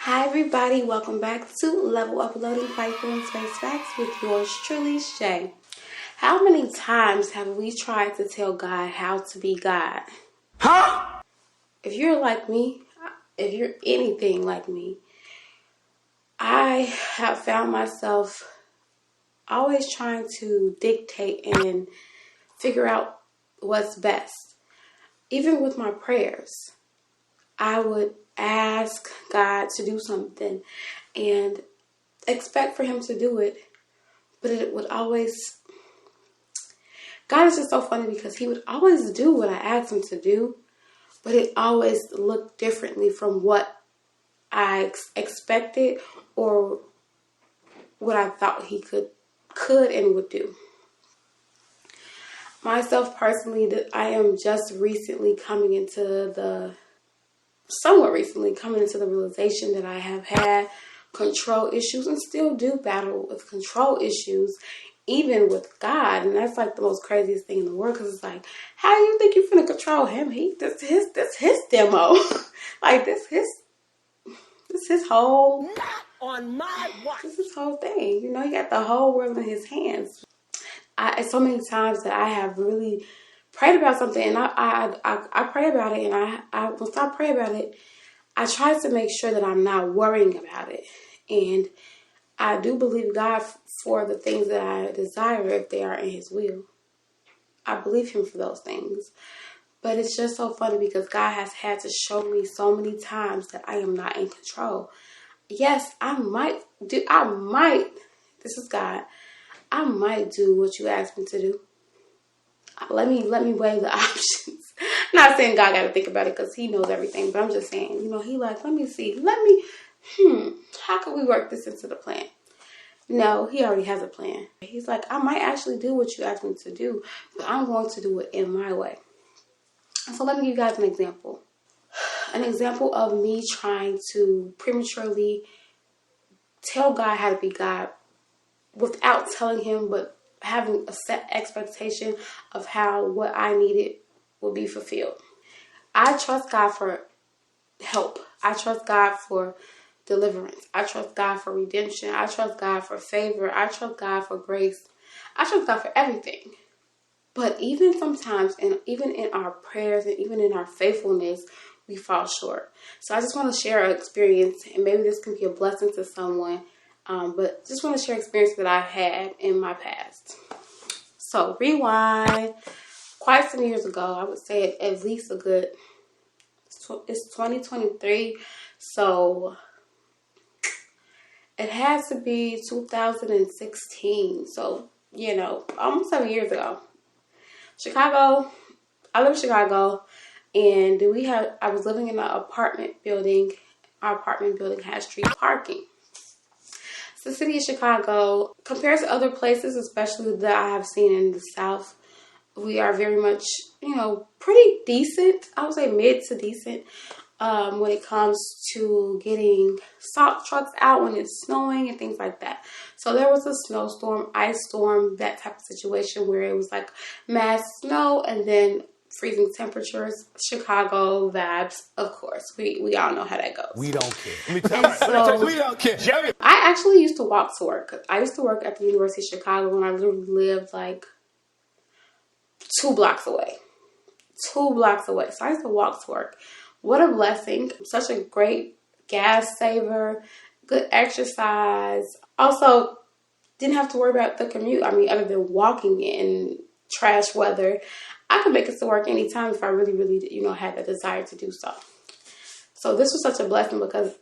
Hi everybody, welcome back to Level Uploading Fightful and Space Facts with yours truly, Shay. How many times have we tried to tell God how to be God? Huh? If you're like me, if you're anything like me, I have found myself always trying to dictate and figure out what's best. Even with my prayers, I would ask God to do something and expect for him to do it, but it would always, God is just so funny because he would always do what I asked him to do, but it always looked differently from what I expected or what I thought he could and would do. Myself personally, I am just somewhat recently coming into the realization that I have had control issues and still do battle with control issues, even with God. And that's like the most craziest thing in the world, because it's like, how do you think you're finna control him? That's his demo. Like this his whole, Not on my watch. this is his whole thing. You know, he got the whole world in his hands. So many times that I have really prayed about something, and I pray about it, and once I pray about it, I try to make sure that I'm not worrying about it. And I do believe God for the things that I desire if they are in his will. I believe him for those things. But it's just so funny because God has had to show me so many times that I am not in control. Yes, this is God, I might do what you asked me to do. Let me weigh the options. I'm not saying God got to think about it because he knows everything, but I'm just saying, he like, let me see, how can we work this into the plan? No, he already has a plan. He's like, I might actually do what you asked me to do, but I'm going to do it in my way. So let me give you guys an example. An example of me trying to prematurely tell God how to be God without telling him, but having a set expectation of how what I needed will be fulfilled. I trust God for help. I trust God for deliverance. I trust God for redemption. I trust God for favor. I trust God for grace. I trust God for everything. But even sometimes, and even in our prayers and even in our faithfulness, we fall short. So I just want to share an experience, and maybe this can be a blessing to someone, but just want to share experience that I've had in my past. So rewind quite some years ago. I would say at least it's 2023. So it has to be 2016. So, almost 7 years ago. Chicago, I live in Chicago, and I was living in an apartment building. Our apartment building has street parking. So the city of Chicago, compared to other places, especially that I have seen in the South, we are very much, pretty decent. I would say mid to decent when it comes to getting salt trucks out when it's snowing and things like that. So there was a snowstorm, ice storm, that type of situation where it was like mass snow and then freezing temperatures. Chicago vibes, of course. We all know how that goes. We don't care. Let me tell you, we don't care. Jerry. I actually used to walk to work. I used to work at the University of Chicago when I literally lived like 2 blocks away. 2 blocks away. So I used to walk to work. What a blessing. Such a great gas saver, good exercise. Also, didn't have to worry about the commute. I mean, other than walking in trash weather, I could make it to work anytime if I really, really, had the desire to do so. So this was such a blessing because,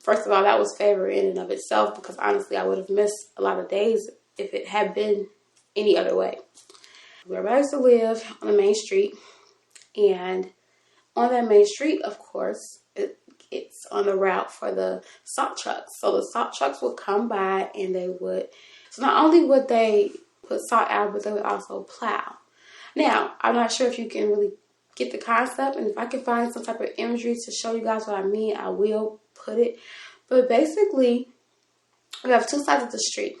first of all, that was favor in and of itself, because honestly, I would have missed a lot of days if it had been any other way. Where I used to live on the main street, and on that main street, of course, it's on the route for the salt trucks. So the salt trucks would come by, and so not only would they put salt out, but they would also plow. Now, I'm not sure if you can really get the concept, and if I can find some type of imagery to show you guys what I mean, I will put it. But basically, we have 2 sides of the street,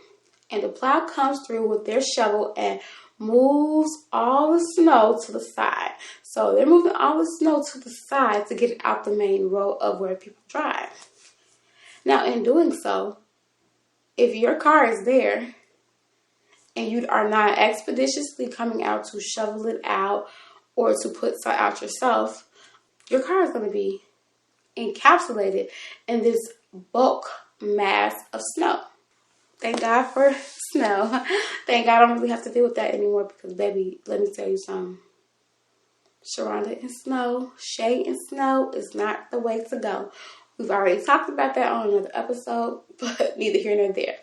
and the plow comes through with their shovel and moves all the snow to the side. So they're moving all the snow to the side to get it out the main road of where people drive. Now, in doing so, if your car is there and you are not expeditiously coming out to shovel it out or to put some out yourself, your car is going to be encapsulated in this bulk mass of snow. Thank God for snow. Thank God I don't really have to deal with that anymore because, baby, let me tell you something. Surrounded in snow, shade in snow is not the way to go. We've already talked about that on another episode, but neither here nor there.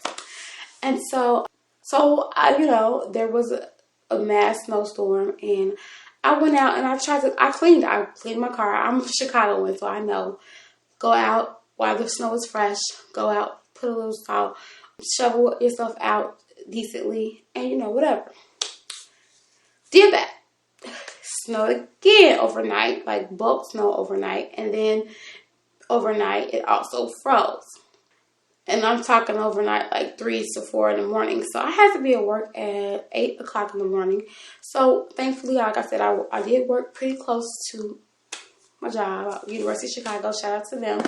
And so there was a mass snowstorm, and I went out and I cleaned my car. I'm a Chicagoan, so I know. Go out while the snow is fresh. Go out, put a little salt, shovel yourself out decently, and whatever. Did that. Snowed again overnight, like bulk snow overnight, and then overnight it also froze. And I'm talking overnight, like 3 to 4 in the morning. So I had to be at work at 8 o'clock in the morning. So thankfully, like I said, I did work pretty close to my job, University of Chicago. Shout out to them.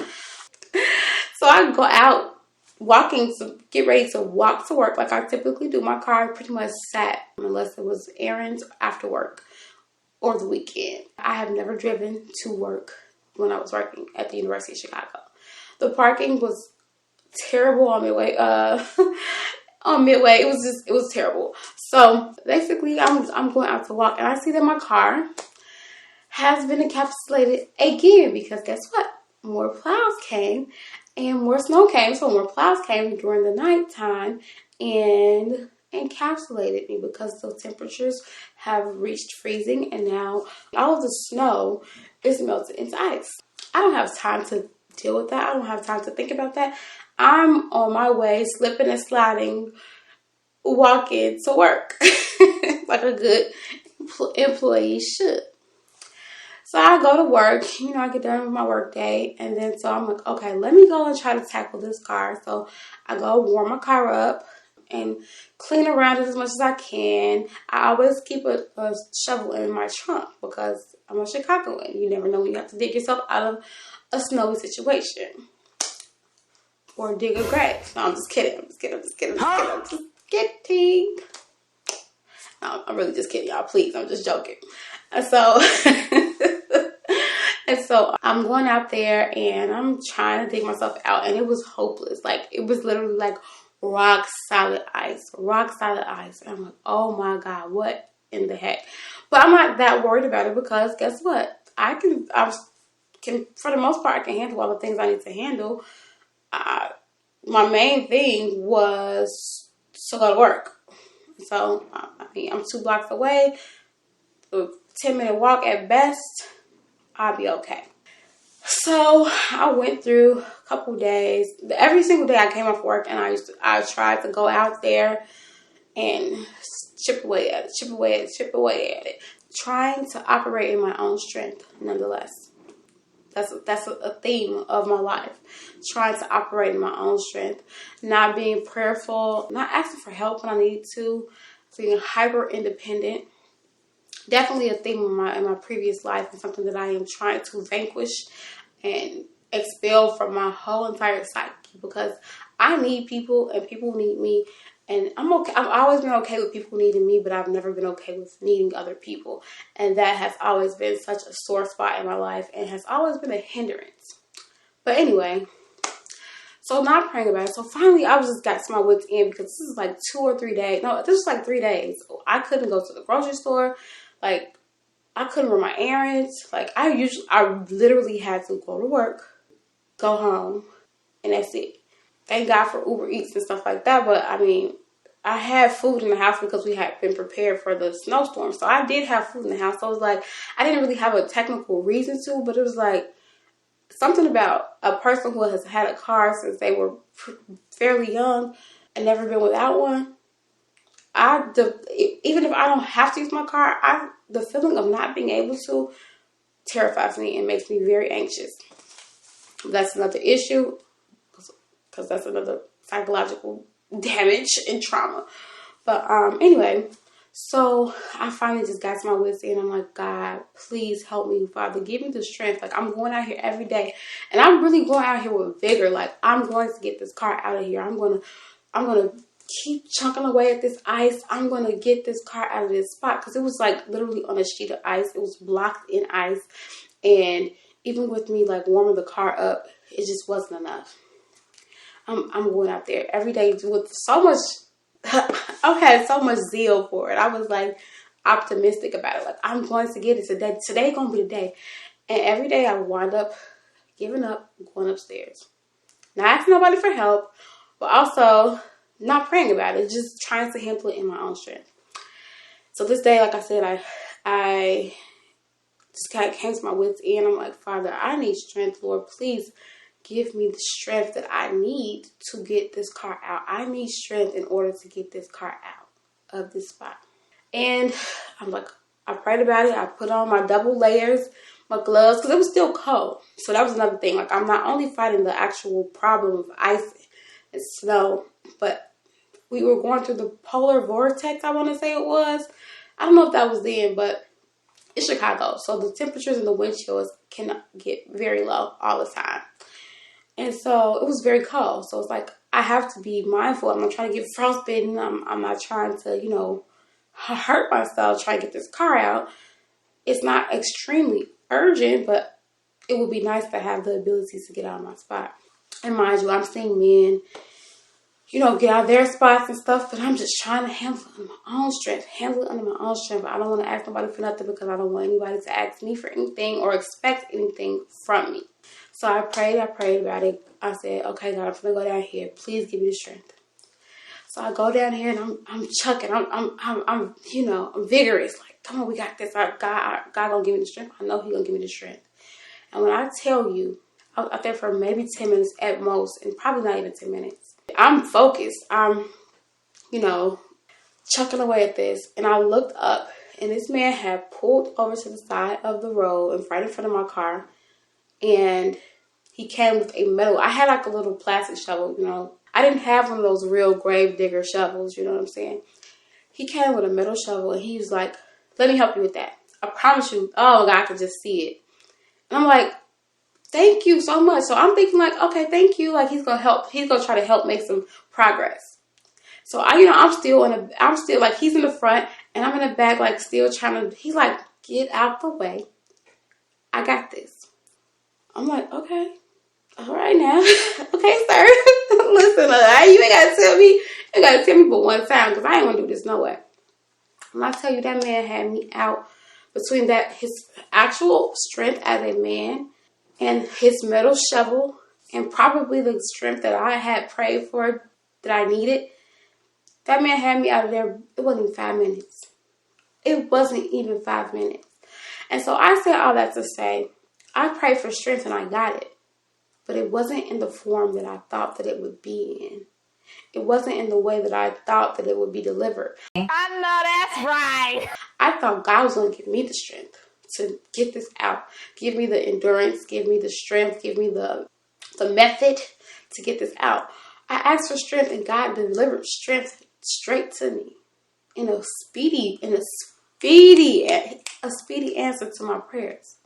So I go out walking to get ready to walk to work like I typically do. My car pretty much sat unless it was errands after work or the weekend. I have never driven to work when I was working at the University of Chicago. The parking was terrible on Midway. On Midway, it was terrible. So basically, I'm going out to walk, and I see that my car has been encapsulated again because guess what? More clouds came and more snow came. So more clouds came during the nighttime and encapsulated me because those temperatures have reached freezing, and now all of the snow is melted into ice. I don't have time to deal with that. I don't have time to think about that. I'm on my way, slipping and sliding, walking to work like a good employee should. So I go to work, I get done with my work day, and then so I'm like, okay, let me go and try to tackle this car. So I go warm my car up and clean around it as much as I can. I always keep a shovel in my trunk because I'm a Chicagoan. You never know when you have to dig yourself out of a snowy situation. Or dig a grave. No, I'm just kidding. I'm just kidding. No, I'm really just kidding, y'all. Please, I'm just joking. And so I'm going out there and I'm trying to dig myself out, and it was hopeless. Like, it was literally like rock solid ice. And I'm like, oh my God, what in the heck? But I'm not that worried about it because guess what? I can, for the most part, I can handle all the things I need to handle. My main thing was to go to work. So, I'm 2 blocks away. A 10-minute walk at best. I'll be okay. So, I went through a couple days. Every single day I came off work and I tried to go out there and chip away at it. Trying to operate in my own strength, nonetheless. That's a theme of my life. Trying to operate in my own strength. Not being prayerful. Not asking for help when I need to. Being hyper independent. Definitely a theme in my previous life, and something that I am trying to vanquish and expel from my whole entire psyche, because I need people and people need me. And I'm okay. I've always been okay with people needing me, but I've never been okay with needing other people. And that has always been such a sore spot in my life and has always been a hindrance. But anyway, so not praying about it. So finally, I just got to my wits' end because this is like 2 or 3 days. No, this was like 3 days. I couldn't go to the grocery store. Like, I couldn't run my errands. Like, I literally had to go to work, go home, and that's it. Thank God for Uber Eats and stuff like that. But I had food in the house because we had been prepared for the snowstorm. So I did have food in the house. So it was like, I didn't really have a technical reason to, but it was like something about a person who has had a car since they were fairly young and never been without one. Even if I don't have to use my car, the feeling of not being able to terrifies me and makes me very anxious. That's another issue because that's another psychological damage and trauma. But anyway, So I finally just got to my wits end. I'm like, God, please help me, Father. Give me the strength. Like, I'm going out here every day, and I'm really going out here with vigor. Like, I'm going to get this car out of here. I'm gonna keep chunking away at this ice. I'm gonna get this car out of this spot, because it was like literally on a sheet of ice. It was blocked in ice, and even with me like warming the car up, it just wasn't enough. I'm going out there every day with so much. I've had so much zeal for it. I was like optimistic about it. Like, I'm going to get it today. Today gonna be the day. And every day I wind up giving up, going upstairs, not asking nobody for help, but also not praying about it, just trying to handle it in my own strength. So this day, like I said, I just kind of came to my wits end. I'm like, Father, I need strength, Lord. Please give me the strength that I need to get this car out. I need strength in order to get this car out of this spot. And I'm like, I prayed about it. I put on my double layers, my gloves, because it was still cold. So that was another thing. Like, I'm not only fighting the actual problem of ice and snow, but we were going through the polar vortex, I want to say it was. I don't know if that was then, but it's Chicago. So the temperatures in the wind chills can get very low all the time. And so it was very cold. So it's like, I have to be mindful. I'm not trying to get frostbitten. I'm not trying to, hurt myself trying to get this car out. It's not extremely urgent, but it would be nice to have the ability to get out of my spot. And mind you, I'm seeing men, get out of their spots and stuff, but I'm just trying to handle it under my own strength. Handle it under my own strength. I don't want to ask nobody for nothing, because I don't want anybody to ask me for anything or expect anything from me. So I prayed about it. I said, okay, God, I'm going to go down here. Please give me the strength. So I go down here and I'm chucking. I'm vigorous. Like, come on, we got this. God gonna give me the strength. I know He gonna give me the strength. And when I tell you, I was out there for maybe 10 minutes at most, and probably not even 10 minutes. I'm focused. I'm, chucking away at this. And I looked up, and this man had pulled over to the side of the road right in front of my car. And he came with a metal. I had like a little plastic shovel, I didn't have one of those real grave digger shovels, you know what I'm saying? He came with a metal shovel, and he was like, let me help you with that. I promise you. Oh, God, I could just see it. And I'm like, thank you so much. So I'm thinking like, okay, thank you. Like, he's going to help. He's going to try to help make some progress. So I'm still like, he's in the front, and I'm in the back, like, still trying to, he's like, get out the way. I got this. I'm like, okay. All right now. Okay, sir. Listen, you ain't got to tell me. You ain't got to tell me but one time, because I ain't going to do this no way. When I tell you, that man had me out between his actual strength as a man and his metal shovel, and probably the strength that I had prayed for that I needed. That man had me out of there. It wasn't even 5 minutes. It wasn't even 5 minutes. And so I said all that to say, I prayed for strength and I got it. But it wasn't in the form that I thought that it would be in. It wasn't in the way that I thought that it would be delivered. I know that's right. I thought God was going to give me the strength to get this out. Give me the endurance. Give me the strength. Give me the method to get this out. I asked for strength, and God delivered strength straight to me in a speedy answer to my prayers.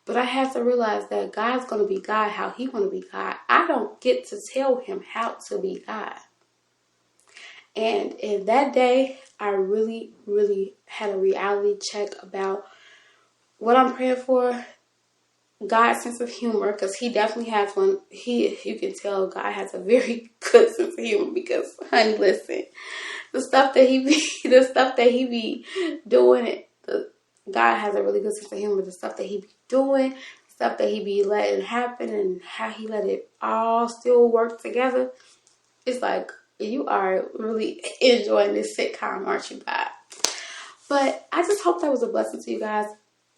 But I had to realize that God's going to be God how He want to be God. I don't get to tell Him how to be God. And in that day, I really, really had a reality check about what I'm praying for. God's sense of humor, because He definitely has one. You can tell God has a very good sense of humor, because, honey, listen, the stuff that He be doing, God has a really good sense of humor. The stuff that He be doing, the stuff that He be letting happen, and how He let it all still work together. It's like, you are really enjoying this sitcom, aren't you, God? But I just hope that was a blessing to you guys.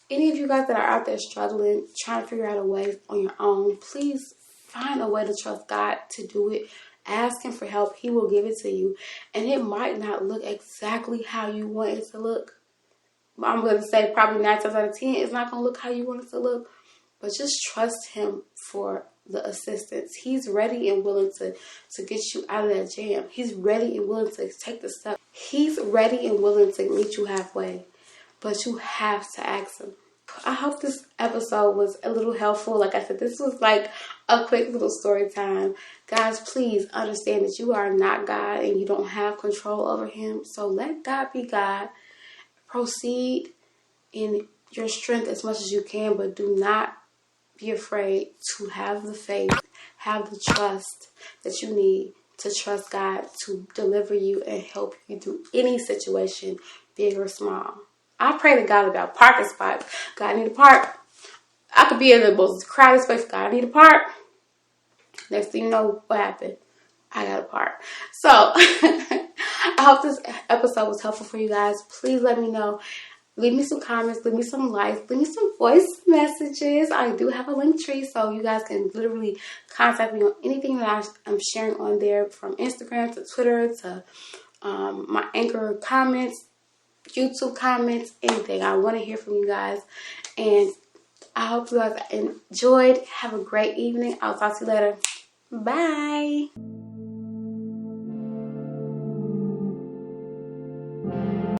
Any of you guys that are out there struggling, trying to figure out a way on your own, please find a way to trust God to do it. Ask Him for help. He will give it to you. And it might not look exactly how you want it to look. I'm going to say probably 9 times out of 10, it's not going to look how you want it to look. But just trust Him for the assistance. He's ready and willing to get you out of that jam. He's ready and willing to take the step He's ready and willing to meet you halfway, but you have to ask him. I hope this episode was a little helpful. Like I said, this was like a quick little story time. Guys, please understand that you are not God and you don't have control over him. So let God be God. Proceed in your strength as much as you can, but do not be afraid to have the faith, have the trust that you need to trust God to deliver you and help you through any situation, big or small. I pray to God about parking spots. God, I need a park. I could be in the most crowded space. God, I need a park. Next thing you know, what happened? I got a park. So, I hope this episode was helpful for you guys. Please let me know. Leave me some comments, leave me some likes, leave me some voice messages. I do have a link tree, so you guys can literally contact me on anything that I'm sharing on there, from Instagram to Twitter to my Anchor comments, YouTube comments, anything. I want to hear from you guys, and I hope you guys enjoyed. Have a great evening. I'll talk to you later. Bye.